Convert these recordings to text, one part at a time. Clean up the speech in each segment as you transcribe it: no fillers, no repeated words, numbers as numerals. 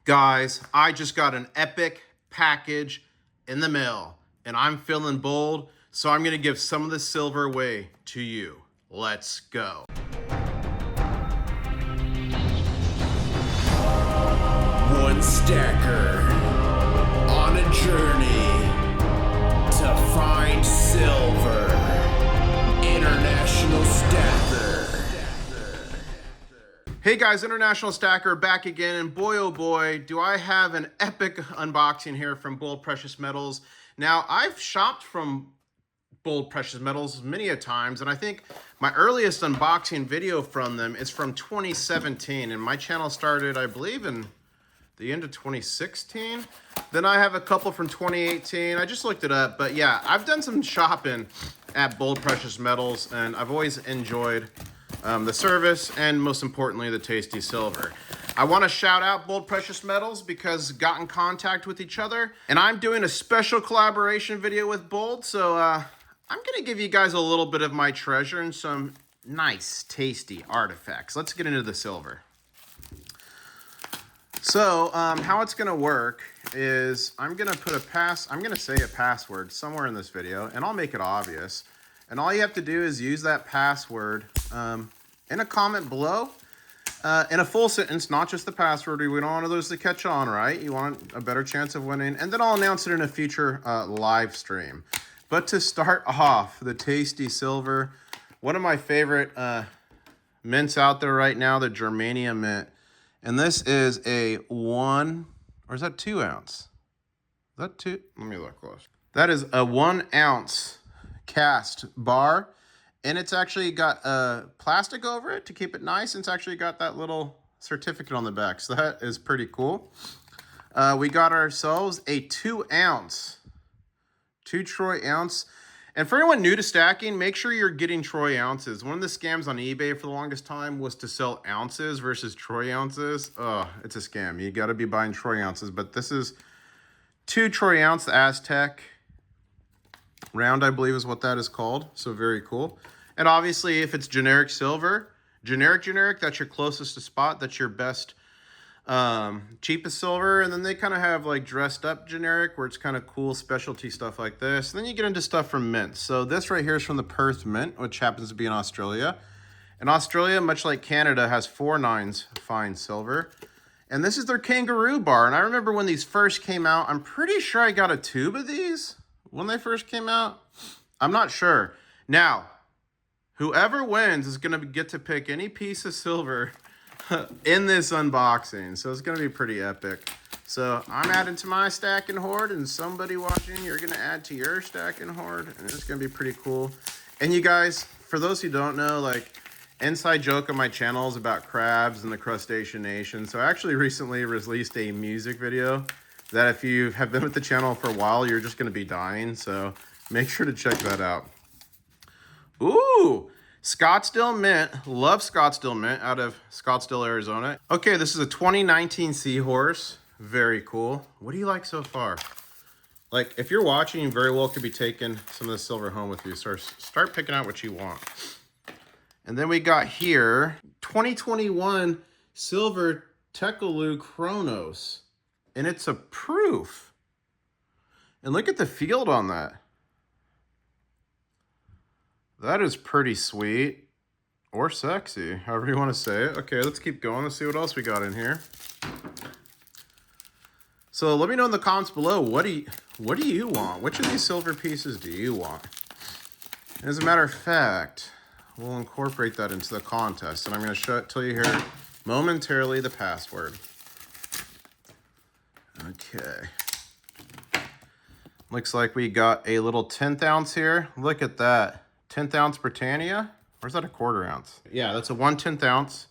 Guys, I just got an epic package in the mail and I'm feeling bold, so I'm gonna give some of the silver away to you. Let's go. One stacker on a journey to find silver. International Stacker. Hey guys, International Stacker back again, and boy oh boy, do I have an epic unboxing here from Bold Precious Metals. Now, I've shopped from Bold Precious Metals many a times, and I think my earliest unboxing video from them is from 2017, and my channel started, I believe, in the end of 2016. Then I have a couple from 2018. I just looked it up, but yeah, I've done some shopping at Bold Precious Metals, and I've always enjoyed the service, and most importantly, the tasty silver. I want to shout out Bold Precious Metals because got in contact with each other, and I'm doing a special collaboration video with Bold, so I'm going to give you guys a little bit of my treasure and some nice, tasty artifacts. Let's get into the silver. So, how it's going to work is I'm going to say a password somewhere in this video, and I'll make it obvious. And all you have to do is use that password in a comment below, in a full sentence, not just the password. We don't want those to catch on, right? You want a better chance of winning. And then I'll announce it in a future live stream. But to start off, the tasty silver, one of my favorite mints out there right now, the Germania Mint. And this is a 1, or is that 2 ounce? Is that 2? Let me look close. That is a 1 ounce cast bar, and it's actually got plastic over it to keep it nice, and it's actually got that little certificate on the back, so that is pretty cool. We got ourselves a 2 ounce, 2 troy ounce. And for anyone new to stacking, make sure you're getting troy ounces. One of the scams on eBay for the longest time was to sell ounces versus troy ounces. Oh, it's a scam. You got to be buying troy ounces, but this is 2 troy ounce, the Aztec Round, I believe is what that is called. So very cool. And obviously, if it's generic silver, generic, that's your closest to spot. That's your best, cheapest silver. And then they kind of have like dressed up generic, where it's kind of cool specialty stuff like this. And then you get into stuff from mints. So this right here is from the Perth Mint, which happens to be in Australia. And Australia, much like Canada, has 4 nines fine silver. And this is their Kangaroo Bar. And I remember when these first came out, I'm pretty sure I got a tube of these when they first came out. I'm not sure. Now, whoever wins is going to get to pick any piece of silver in this unboxing. So it's going to be pretty epic. So I'm adding to my stacking hoard, and somebody watching, you're going to add to your stacking hoard, and it's going to be pretty cool. And you guys, for those who don't know, like, inside joke on my channel is about crabs and the crustacean nation. So I actually recently released a music video that if you have been with the channel for a while, you're just going to be dying. So make sure to check that out. Ooh, Scottsdale Mint. Love Scottsdale Mint out of Scottsdale, Arizona. Okay, this is a 2019 Seahorse. Very cool. What do you like so far? Like, if you're watching, you very well could be taking some of the silver home with you. So start picking out what you want. And then we got here, 2021 Silver Tekaloo Kronos. And it's a proof. And look at the field on that. That is pretty sweet. Or sexy, however you want to say it. Okay, let's keep going. Let's see what else we got in here. So let me know in the comments below, what do you want? Which of these silver pieces do you want? As a matter of fact, we'll incorporate that into the contest. And I'm going to tell you here momentarily the password. Okay. Looks like we got a little 10th ounce here. Look at that. 10th ounce Britannia. Or is that a 1/4 ounce? Yeah, that's a 1/10 ounce.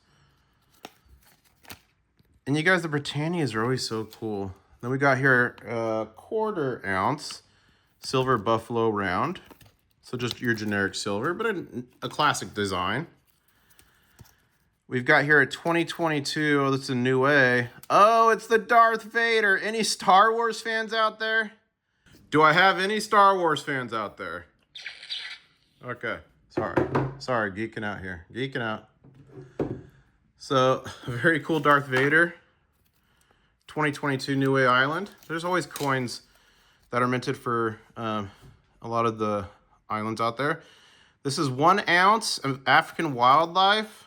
And you guys, the Britannias are always so cool. Then we got here a 1/4 ounce silver buffalo round. So just your generic silver, but a classic design. We've got here a 2022. Oh, that's a new way. Oh, it's the Darth Vader. Any Star Wars fans out there? Do I have any Star Wars fans out there? Okay. Sorry, geeking out here. Geeking out. So, a very cool Darth Vader. 2022 New Way Island. There's always coins that are minted for a lot of the islands out there. This is 1 ounce of African wildlife.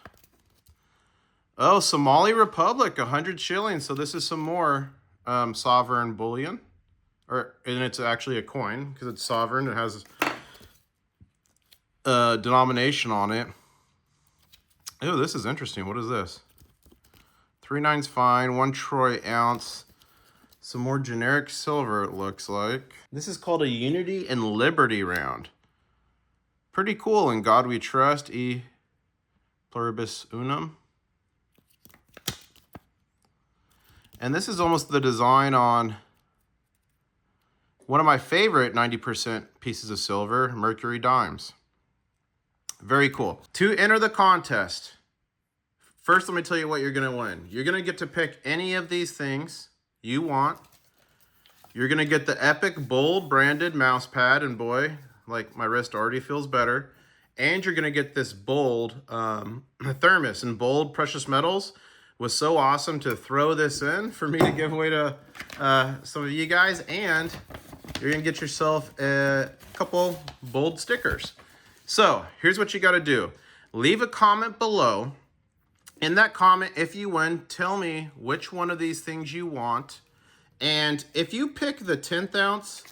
Oh, Somali Republic, 100 shillings. So this is some more sovereign bullion. And it's actually a coin because it's sovereign. It has a denomination on it. Oh, this is interesting. What is this? 3 nines fine, 1 troy ounce. Some more generic silver, it looks like. This is called a Unity and Liberty round. Pretty cool. In God we trust, e pluribus unum. And this is almost the design on one of my favorite 90% pieces of silver, Mercury dimes. Very cool. To enter the contest, first let me tell you what you're gonna win. You're gonna get to pick any of these things you want. You're gonna get the Epic Bold branded mouse pad, and boy, like my wrist already feels better. And you're gonna get this Bold thermos, and Bold precious metals was so awesome to throw this in for me to give away to some of you guys, and you're gonna get yourself a couple Bold stickers. So here's what you gotta do. Leave a comment below. In that comment, if you win, tell me which one of these things you want. And if you pick the 10th ounce,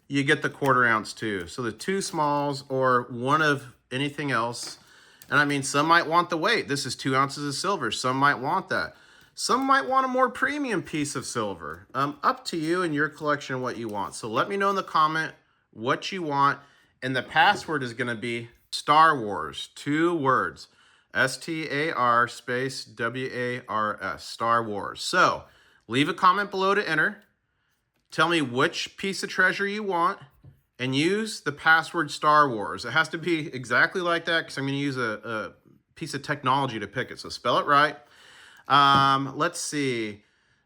you get the 1/4 ounce too. So the 2 smalls or one of anything else. And I mean, some might want the weight. This is 2 ounces of silver. Some might want that. Some might want a more premium piece of silver. Up to you and your collection what you want. So let me know in the comment what you want. And the password is going to be Star Wars. 2 words. STAR space WARS. Star Wars. So leave a comment below to enter. Tell me which piece of treasure you want. And use the password Star Wars. It has to be exactly like that because I'm going to use a piece of technology to pick it. So spell it right. Let's see.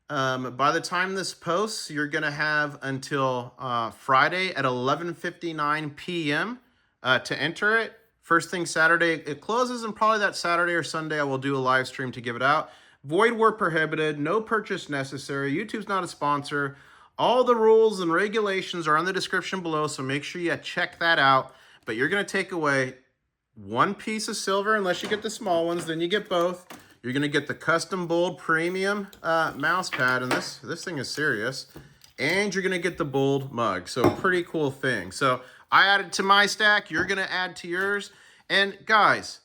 By the time this posts, you're going to have until Friday at 11:59 p.m. To enter it. First thing Saturday, it closes, and probably that Saturday or Sunday I will do a live stream to give it out. Void where prohibited. No purchase necessary. YouTube's not a sponsor. All the rules and regulations are in the description below, so make sure you check that out. But you're going to take away 1 piece of silver, unless you get the small ones, then you get both. You're going to get the custom Bold premium mouse pad, and this thing is serious. And you're going to get the Bold mug, so pretty cool thing. So I added to my stack, you're going to add to yours. And guys,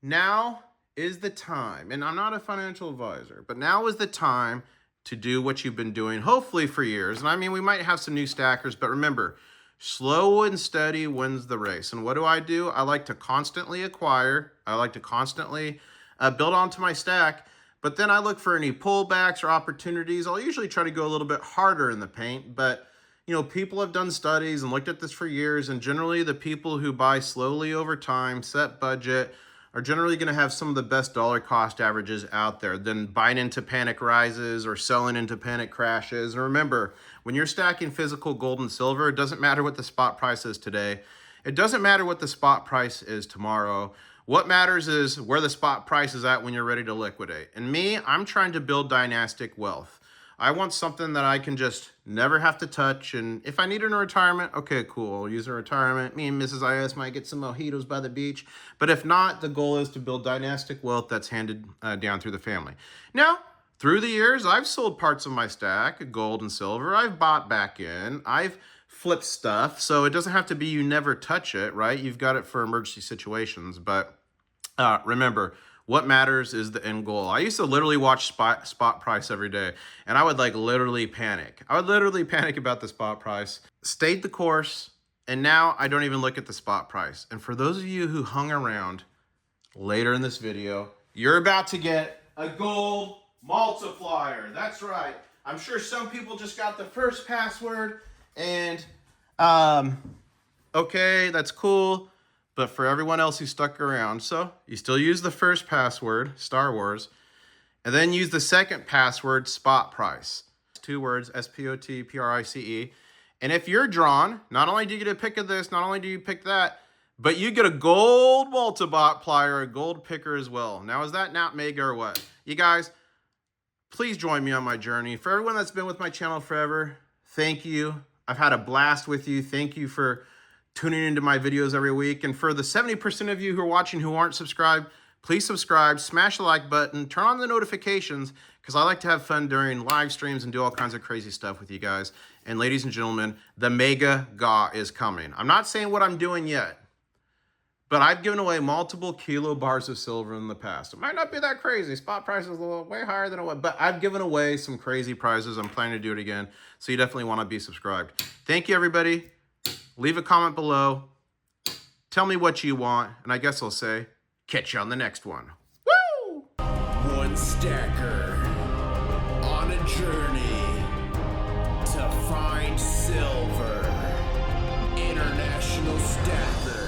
now is the time, and I'm not a financial advisor, but now is the time to do what you've been doing, hopefully for years. And I mean, we might have some new stackers, but remember, slow and steady wins the race. And what do? I like to constantly acquire. I like to constantly build onto my stack, but then I look for any pullbacks or opportunities. I'll usually try to go a little bit harder in the paint, but you know, people have done studies and looked at this for years, and generally the people who buy slowly over time, set budget, are generally going to have some of the best dollar cost averages out there than buying into panic rises or selling into panic crashes. And remember, when you're stacking physical gold and silver, it doesn't matter what the spot price is today. It doesn't matter what the spot price is tomorrow. What matters is where the spot price is at when you're ready to liquidate. And me, I'm trying to build dynastic wealth. I want something that I can just never have to touch. And if I need it in retirement, okay, cool. I'll use it in retirement. Me and Mrs. IS might get some mojitos by the beach. But if not, the goal is to build dynastic wealth that's handed down through the family. Now, through the years, I've sold parts of my stack, gold and silver. I've bought back in. I've flipped stuff. So it doesn't have to be you never touch it, right? You've got it for emergency situations. But remember, what matters is the end goal. I used to literally watch spot price every day, and I would like literally panic. I would literally panic about the spot price. Stayed the course, and now I don't even look at the spot price. And for those of you who hung around later in this video, you're about to get a gold multiplier. That's right. I'm sure some people just got the first password, and okay, that's cool. But for everyone else who stuck around, so you still use the first password, Star Wars, and then use the second password, spot price. 2 words, SPOTPRICE. And if you're drawn, not only do you get a pick of this, not only do you pick that, but you get a gold multiplier, a gold picker as well. Now, is that not mega or what? You guys, please join me on my journey. For everyone that's been with my channel forever, thank you. I've had a blast with you. Thank you for tuning into my videos every week. And for the 70% of you who are watching who aren't subscribed, please subscribe, smash the like button, turn on the notifications, because I like to have fun during live streams and do all kinds of crazy stuff with you guys. And ladies and gentlemen, the Mega GA is coming. I'm not saying what I'm doing yet, but I've given away multiple kilo bars of silver in the past. It might not be that crazy. Spot price is a little way higher than it was, but I've given away some crazy prizes. I'm planning to do it again, so you definitely want to be subscribed. Thank you, everybody. Leave a comment below. Tell me what you want, and I guess I'll say, catch you on the next one. Woo! One stacker on a journey to find silver. International Stacker.